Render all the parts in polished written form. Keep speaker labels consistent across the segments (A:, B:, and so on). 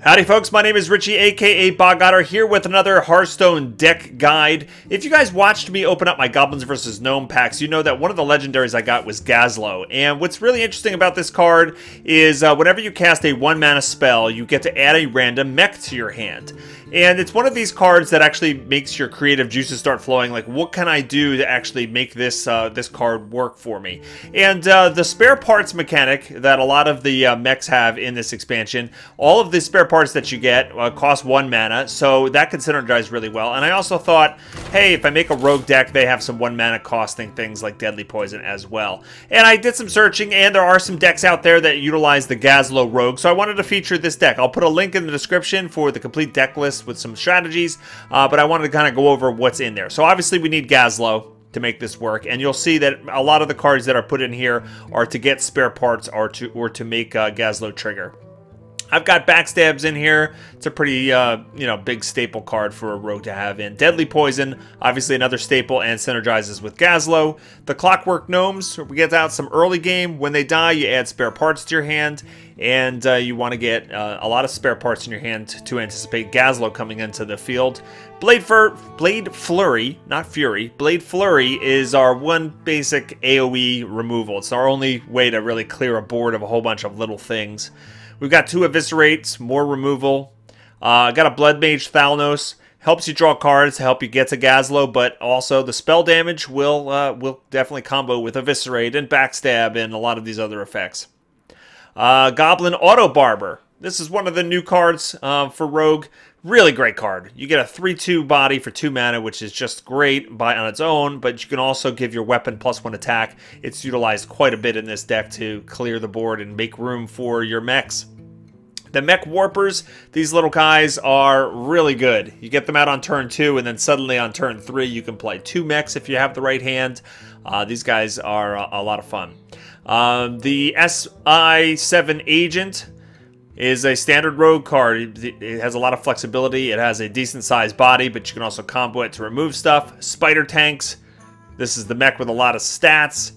A: Howdy folks, my name is Richie aka Otter here with another Hearthstone deck guide. If you guys watched me open up my Goblins versus Gnome packs, you know that one of the legendaries I got was Gazlowe. And what's really interesting about this card is whenever you cast a 1-mana spell, you get to add a random mech to your hand. And it's one of these cards that actually makes your creative juices start flowing. Like, what can I do to actually make this this card work for me? And the spare parts mechanic that a lot of the mechs have in this expansion, all of the spare parts that you get cost 1 mana, so that can synergize really well. And I also thought, hey, if I make a rogue deck, they have some 1 mana costing things like Deadly Poison as well. And I did some searching, and there are some decks out there that utilize the Gazlowe rogue, so I wanted to feature this deck. I'll put a link in the description for the complete deck list with some strategies, but I wanted to kind of go over what's in there. So obviously we need Gazlowe to make this work, and you'll see that a lot of the cards that are put in here are to get spare parts or to make Gazlowe trigger. I've got Backstabs in here. It's a pretty, you know, big staple card for a rogue to have in. Deadly Poison, obviously another staple, and synergizes with Gazlowe. The Clockwork Gnomes, we get out some early game. When they die, you add spare parts to your hand, and you want to get a lot of spare parts in your hand to anticipate Gazlowe coming into the field. Blade Flurry, not Fury. Blade Flurry is our one basic AoE removal. It's our only way to really clear a board of a whole bunch of little things. We've got 2 Eviscerates, more removal. Got a Blood Mage Thalnos. Helps you draw cards to help you get to Gazlowe, but also the spell damage will definitely combo with Eviscerate and Backstab and a lot of these other effects. Goblin Auto Barber. This is one of the new cards for Rogue. Really great card. You get a 3/2 body for 2 mana, which is just great on its own, but you can also give your weapon +1 attack. It's utilized quite a bit in this deck to clear the board and make room for your mechs. The Mech Warpers, these little guys are really good. You get them out on turn 2, and then suddenly on turn 3 you can play 2 mechs if you have the right hand. These guys are a lot of fun. The SI7 Agent is a standard rogue card. It has a lot of flexibility. It has a decent sized body, but you can also combo it to remove stuff. Spider Tanks. This is the mech with a lot of stats.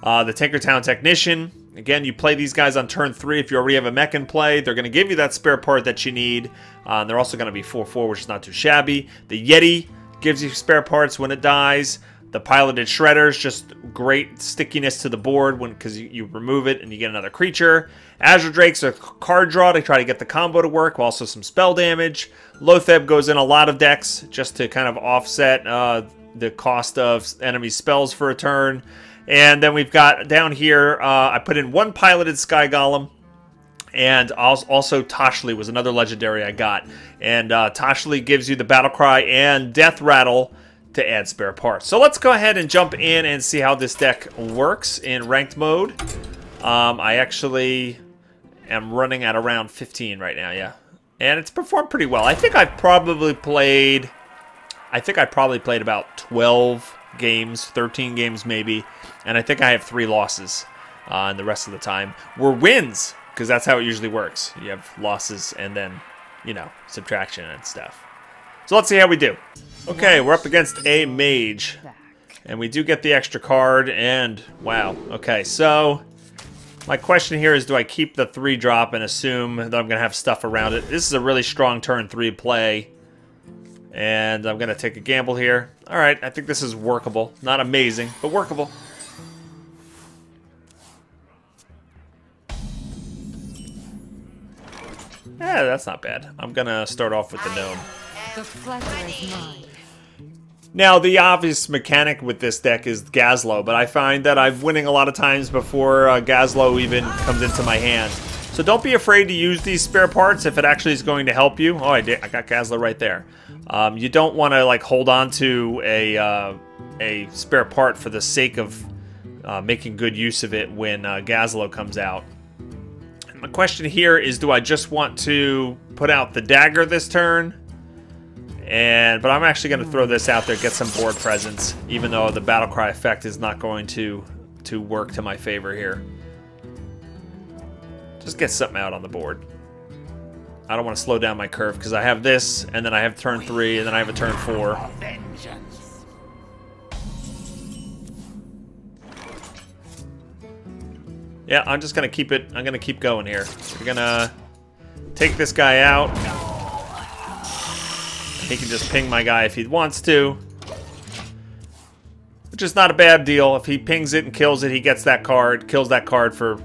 A: The Tinkertown Technician. Again, you play these guys on turn 3 if you already have a mech in play. They're going to give you that spare part that you need. They're also going to be 4/4, which is not too shabby. The Yeti gives you spare parts when it dies. The Piloted Shredders, just great stickiness to the board because you remove it and you get another creature. Azure Drake's a card draw to try to get the combo to work, also some spell damage. Lotheb goes in a lot of decks just to kind of offset the cost of enemy spells for a turn. And then we've got down here, I put in 1 Piloted Sky Golem. And also Toshli was another legendary I got. And Toshli gives you the Battle Cry and Death Rattle to add spare parts. So let's go ahead and jump in and see how this deck works in ranked mode. I actually am running at around 15 right now, yeah. And it's performed pretty well. I think I probably played about 12 games, 13 games maybe. And I think I have 3 losses. And the rest of the time were wins, because that's how it usually works. You have losses and then, you know, subtraction and stuff. So let's see how we do. Okay, we're up against a mage, and we do get the extra card, and wow. Okay, so my question here is, do I keep the 3-drop and assume that I'm going to have stuff around it? This is a really strong turn 3 play, and I'm going to take a gamble here. All right, I think this is workable. Not amazing, but workable. Yeah, that's not bad. I'm going to start off with the gnome.
B: The pleasure is mine.
A: Now, the obvious mechanic with this deck is Gazlowe, but I find that I'm winning a lot of times before Gazlowe even comes into my hand. So don't be afraid to use these spare parts if it actually is going to help you. Oh, I got Gazlowe right there. You don't want to like hold on to a spare part for the sake of making good use of it when Gazlowe comes out. And my question here is, do I just want to put out the dagger this turn? But I'm actually going to throw this out there, get some board presence, even though the Battle Cry effect is not going to work to my favor here. Just get something out on the board. I don't want to slow down my curve because I have this, and then I have turn 3, and then I have a turn 4. Yeah, I'm just going to keep it. I'm going to keep going here. We're going to take this guy out. He can just ping my guy if he wants to. Which is not a bad deal. If he pings it and kills it, he gets that card, kills that card for...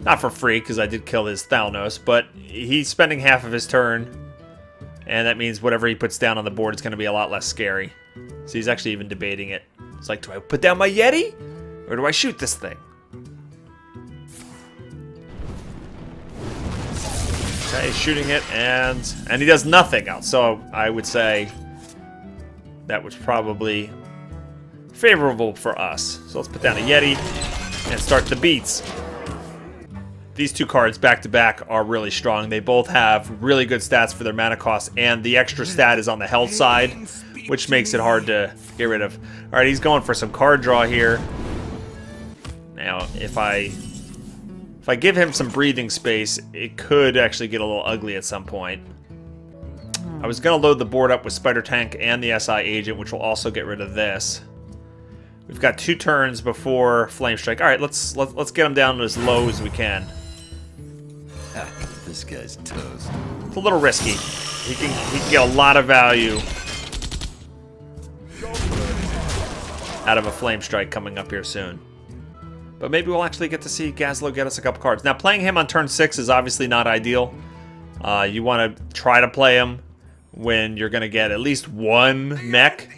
A: Not for free, because I did kill his Thalnos, but he's spending half of his turn. And that means whatever he puts down on the board is going to be a lot less scary. So he's actually even debating it. It's like, do I put down my Yeti? Or do I shoot this thing? Okay, he's shooting it, and he does nothing else. So I would say that was probably favorable for us. So let's put down a Yeti and start the beats. These two cards back to back are really strong. They both have really good stats for their mana cost, and the extra stat is on the health side, which makes it hard to get rid of. All right, he's going for some card draw here. Now, if I give him some breathing space, it could actually get a little ugly at some point. I was going to load the board up with Spider Tank and the SI Agent, which will also get rid of this. We've got 2 turns before Flame Strike. All right, let's get him down as low as we can.
C: This guy's toast.
A: It's a little risky. He can get a lot of value out of a Flame Strike coming up here soon. But maybe we'll actually get to see Gazlowe get us a couple cards. Now, playing him on turn 6 is obviously not ideal. You want to try to play him when you're going to get at least 1 mech.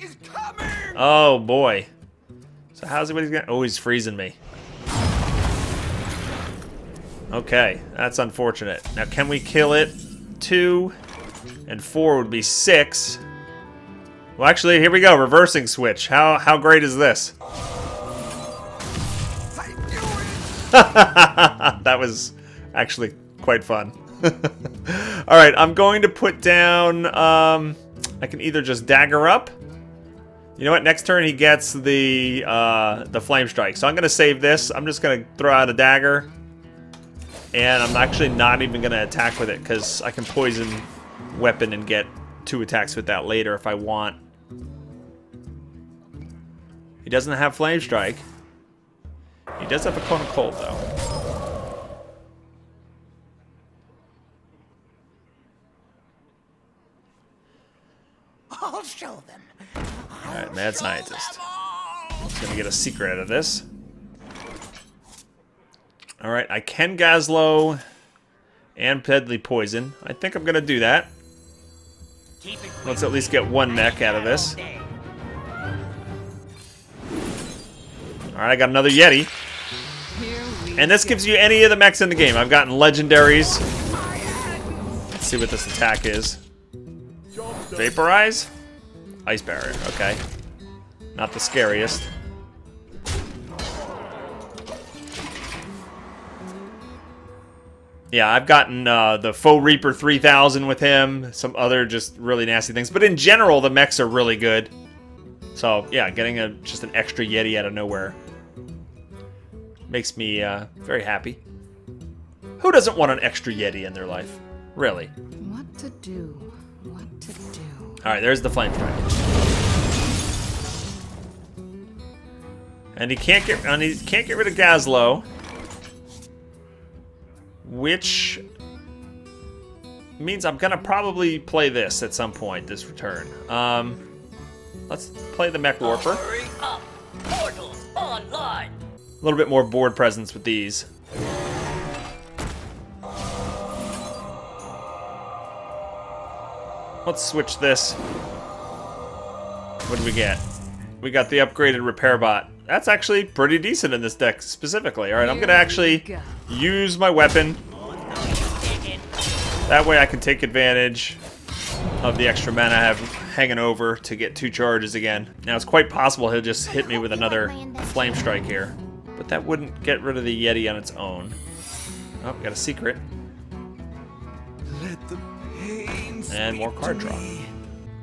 A: Oh, boy. So how's he going? Oh, he's freezing me. Okay, that's unfortunate. Now, can we kill it? 2 and 4 would be 6. Well, actually, here we go. Reversing switch. How great is this? That was actually quite fun. All right, I'm going to put down... I can either just dagger up. You know what? Next turn he gets the Flame Strike. So I'm going to save this. I'm just going to throw out a dagger. And I'm actually not even going to attack with it because I can poison weapon and get 2 attacks with that later if I want. He doesn't have Flame Strike. He does have a Cone of Cold, though.
C: I'll show them.
A: Alright, Mad Scientist. He's going to get a secret out of this. Alright, I can Gazlowe and Deadly Poison. I think I'm going to do that. Let's at least get 1 mech out of this. Alright, I got another Yeti. And this gives you any of the mechs in the game. I've gotten legendaries. Let's see what this attack is. Vaporize? Ice Barrier, okay. Not the scariest. Yeah, I've gotten the Faux Reaper 3000 with him, some other just really nasty things. But in general, the mechs are really good. So, yeah, getting just an extra Yeti out of nowhere makes me very happy. Who doesn't want an extra Yeti in their life? Really?
B: What to do? What to do?
A: Alright, there's the Flame Strike. And he can't get rid of Gazlowe. Which means I'm gonna probably play this at some point this return. Let's play the Mech Warper.
C: Hurry up. Portals online.
A: A little bit more board presence with these. Let's switch this. What do we get? We got the upgraded Repair Bot. That's actually pretty decent in this deck specifically. Alright, I'm gonna actually use my weapon. That way I can take advantage of the extra mana I have hanging over to get 2 charges again. Now it's quite possible he'll just hit me with another Flame Strike here. But that wouldn't get rid of the Yeti on its own. Oh, we got a secret. And more card draw.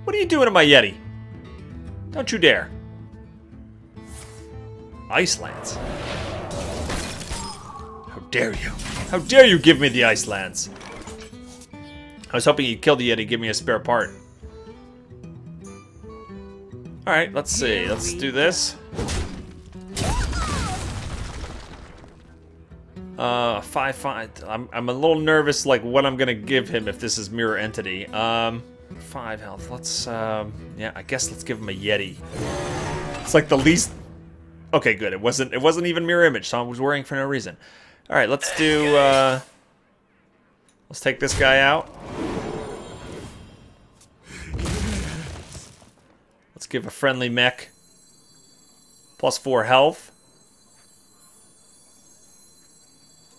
A: What are you doing to my Yeti? Don't you dare. Ice Lance. How dare you? How dare you give me the Ice Lance? I was hoping you'd kill the Yeti, give me a spare part. Alright, let's see. Let's do this. 5/5. I'm a little nervous, like what I'm gonna give him if this is mirror entity. 5 health. Let's yeah, I guess let's give him a Yeti. It's like the least. Okay, good. It wasn't even mirror image, so I was worrying for no reason. All right, let's do. Let's take this guy out. Let's give a friendly mech +4 health.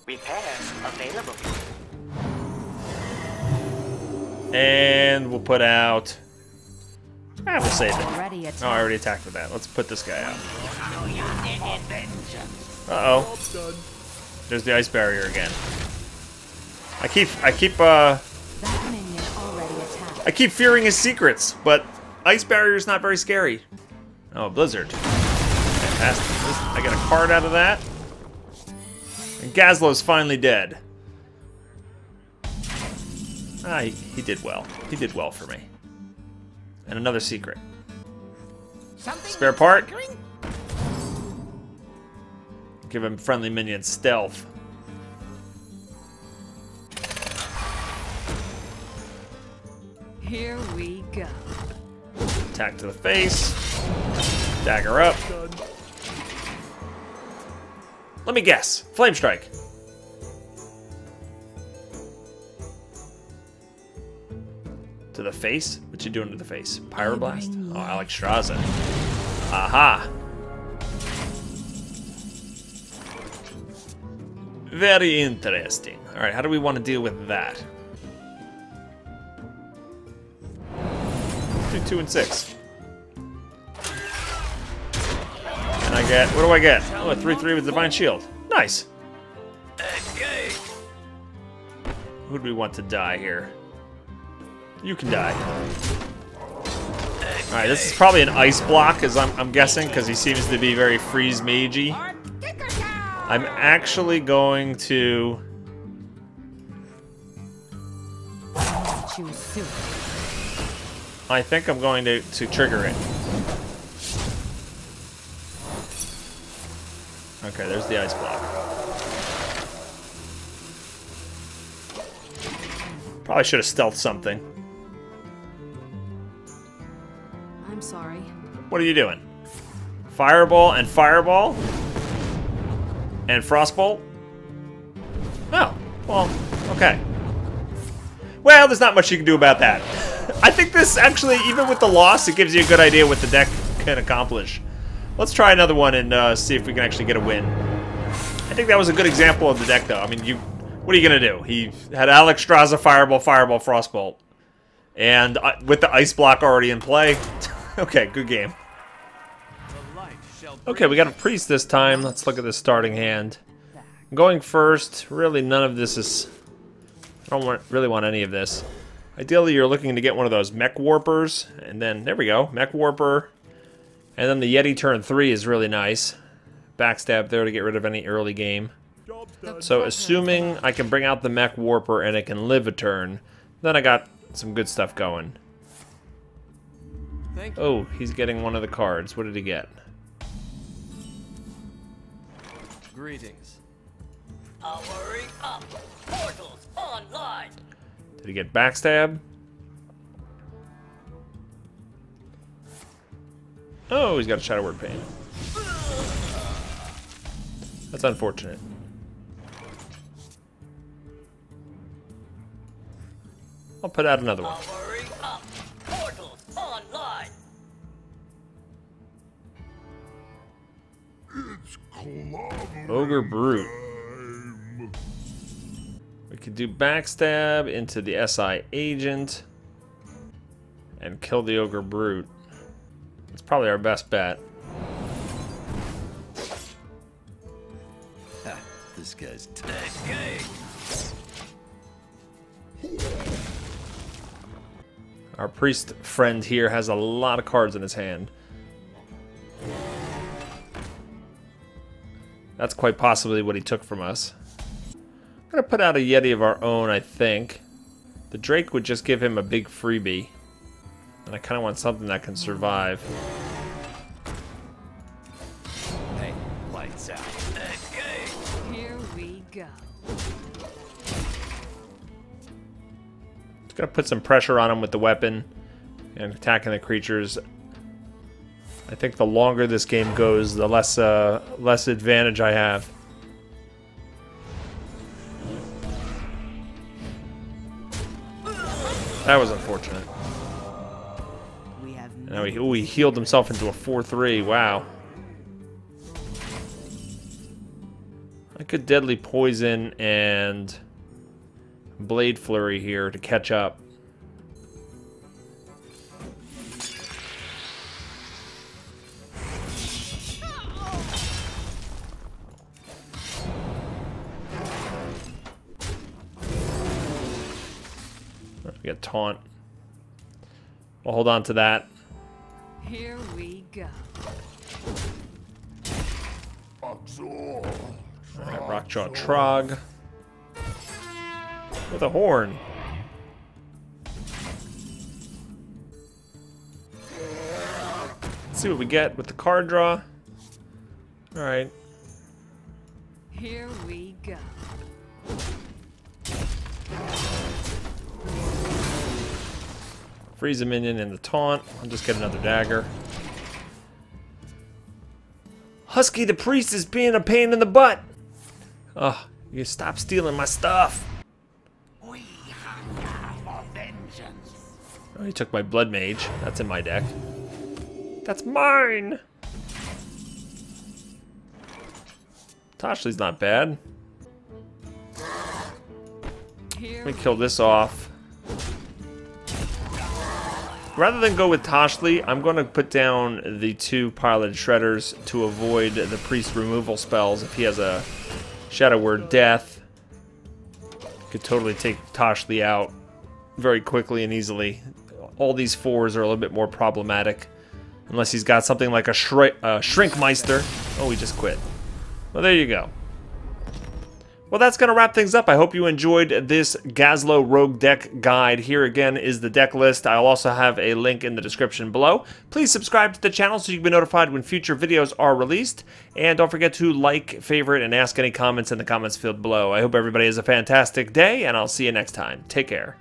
D: Repairs available.
A: And we'll put out. We'll save it.
B: Already
A: Oh, I already attacked with that. Let's put this guy out. Uh-oh. There's the ice barrier again. I keep
B: That minion already attacked.
A: I keep fearing his secrets, but ice barrier is not very scary. Oh, blizzard. Fantastic. I got a card out of that. And Gazlowe's finally dead. Ah, he did well. He did well for me. And another secret. Spare part. Give him friendly minion stealth.
B: Here we go.
A: Attack to the face. Dagger up. Let me guess. Flame strike. To the face? What you doing to the face? Pyroblast? Oh, Alexstrasza. Aha. Very interesting. Alright, how do we want to deal with that? Do 2 and 6. And I get, what do I get? Oh, a 3/3 with Divine Shield. Nice. Who do we want to die here? You can die. Alright, this is probably an ice block, as I'm guessing, because he seems to be very freeze magey. I'm actually going to
B: Choose soup.
A: I think I'm going to trigger it. Okay, there's the ice block. Probably should have stealthed something.
B: I'm sorry.
A: What are you doing? Fireball and fireball? And frostbolt? Oh, well, okay. Well, there's not much you can do about that. I think this actually, even with the loss, it gives you a good idea what the deck can accomplish. Let's try another one and see if we can actually get a win. I think that was a good example of the deck, though. I mean, what are you going to do? He had Alexstrasza, Fireball, Fireball, Frostbolt. And with the Ice Block already in play. Okay, good game. Okay, we got a Priest this time. Let's look at the starting hand. Going first, really none of this is... I don't really want any of this. Ideally, you're looking to get one of those Mech Warpers. And then, there we go, Mech Warper. And then the Yeti turn 3 is really nice. Backstab there to get rid of any early game. So assuming I can bring out the Mech Warper and it can live a turn, then I got some good stuff going. Oh, he's getting one of the cards. What did he get?
E: Greetings.
C: Powering up. Portals online.
A: Did he get Backstab? Oh, he's got a Shadow Word Pain. That's unfortunate. I'll put out another one.
C: Powering up. Portals online.
A: Ogre Brute. We could do Backstab into the SI Agent and kill the Ogre Brute. It's probably our best bet.
E: Ha, this guy's
A: Our priest friend here has a lot of cards in his hand. That's quite possibly what he took from us. I'm gonna put out a Yeti of our own, I think. The Drake would just give him a big freebie. And I kind of want something that can survive.
E: Hey, lights out.
B: Here we go.
A: Just gotta put some pressure on him with the weapon and attacking the creatures. I think the longer this game goes, the less advantage I have. That was unfortunate. Now he healed himself into a 4-3. Wow. I could Deadly Poison and Blade Flurry here to catch up. We got Taunt. We'll hold on to that.
B: Here we go.
A: Alright, Rockjaw Trog. With a horn. Let's see what we get with the card draw. Alright.
B: Here we go.
A: Freeze a minion in the taunt. I'll just get another dagger. Husky the priest is being a pain in the butt. Ugh, you stop stealing my stuff.
D: We hunger for vengeance.
A: Oh, he took my blood mage. That's in my deck. That's mine. Toshli's not bad. Let me kill this off. Rather than go with Toshli, I'm going to put down the 2 piloted shredders to avoid the priest removal spells. If he has a Shadow Word Death, could totally take Toshli out very quickly and easily. All these 4s are a little bit more problematic, unless he's got something like a Shrinkmeister. Oh, he just quit. Well, there you go. Well, that's going to wrap things up. I hope you enjoyed this Gazlowe Rogue deck guide. Here again is the deck list. I'll also have a link in the description below. Please subscribe to the channel so you can be notified when future videos are released. And don't forget to like, favorite, and ask any comments in the comments field below. I hope everybody has a fantastic day, and I'll see you next time. Take care.